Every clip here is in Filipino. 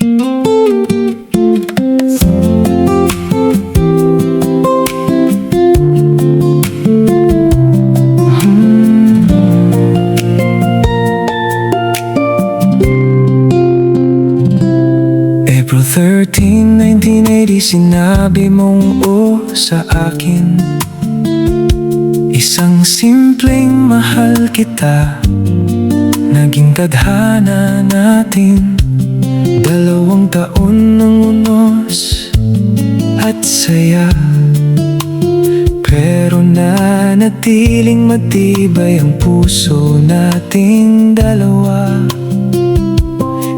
April 13, 1980, sinabi mong o sa akin. Isang simpleng mahal kita, naging tadhana natin. 2 taon ng unos at saya, pero nanatiling matibay ang puso nating dalawa.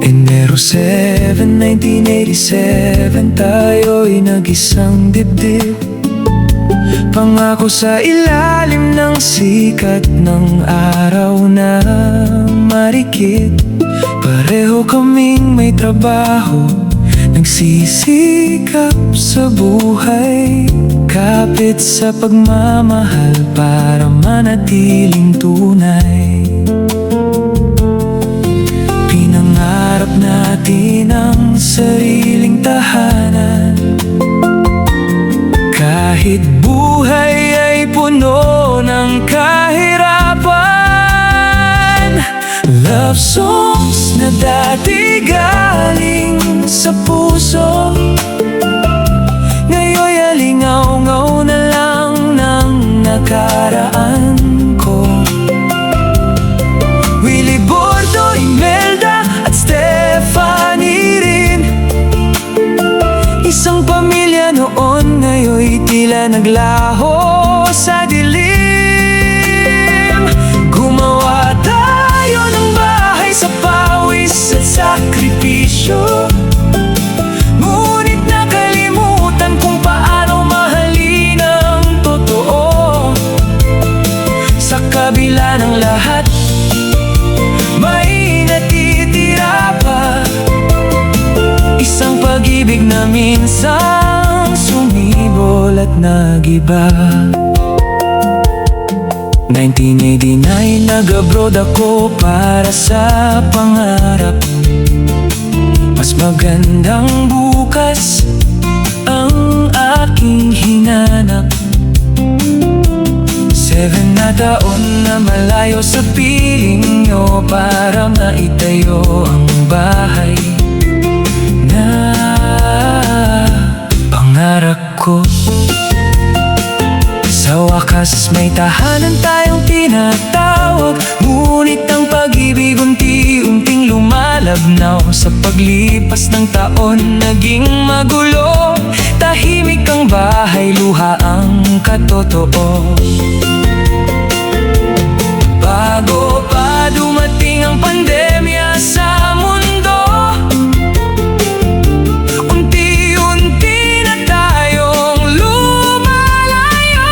Enero 7, 1987, tayo'y nag-isang dibdib. Pangako sa ilalim ng sikat ng araw na marikit. Pareho kaming may trabaho, nagsisikap sa buhay. Kapit sa pagmamahal para manatiling tunay. Pinangarap natin ang sariling tahanan, kahit buhay ay puno ng kahirapan. Love songs na dati galing sa puso, ngayon'y alingaw-ngaw na lang ng nakaraan ko. Willie Bordo, Imelda at Stephanie rin, isang pamilya noon, ngayon'y tila naglaho sa dilim. Gumawa tayo ng bahay sa pawis at sakripisyo, ngunit nakalimutan kung paano mahalin ang totoo. Sa kabila ng lahat, may natitira pa, isang pag-ibig na minsang sumibol at nag-iba. 1989, nag-abroad ako para sa pangarap. Mas magandang bukas ang aking hinanap. 7 na taon na malayo sa piling nyo, para maitayo ang bahay na pangarap ko. Sa wakas may tahanan tayong tinatawag, ngunit ang pag-ibig unti-unting lumalabnaw. Sa paglipas ng taon naging magulo, tahimik ang bahay, luha ang katotoo. Bago pa dumating ang pandemya sa mundo, unti-unti na tayong lumalayo.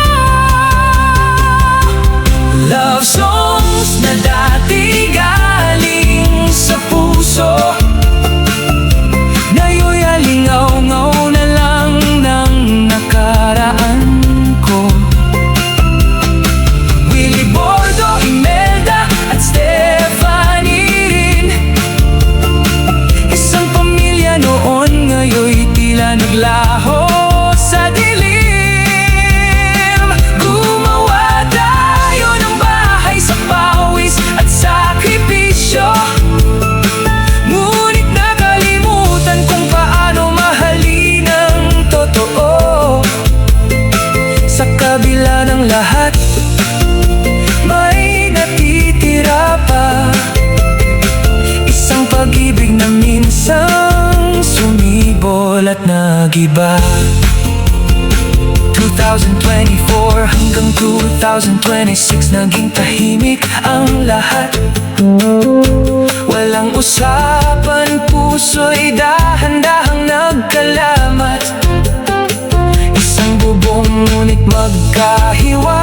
Love songs na dati galing sa puso, ngayon'y alingaw-ngaw na lang ng nakaraan ko. Willie Bordo, Imelda at Stephanie rin, isang pamilya noon, ngayon'y tila naglaho sa dilim. Gumawa tayo ng bahay sa pawis at sakripisyo, ngunit nakalimutan kung paano mahalin ang totoo. Sa kabila ng lahat, may natitira pa, isang pag-ibig na minsang sumibol at nag-iba. 2024 hanggang 2026, naging tahimik ang lahat. Walang usapan, puso'y dahan-dahang nagkalamat. Isang bubong ngunit magkahiwa,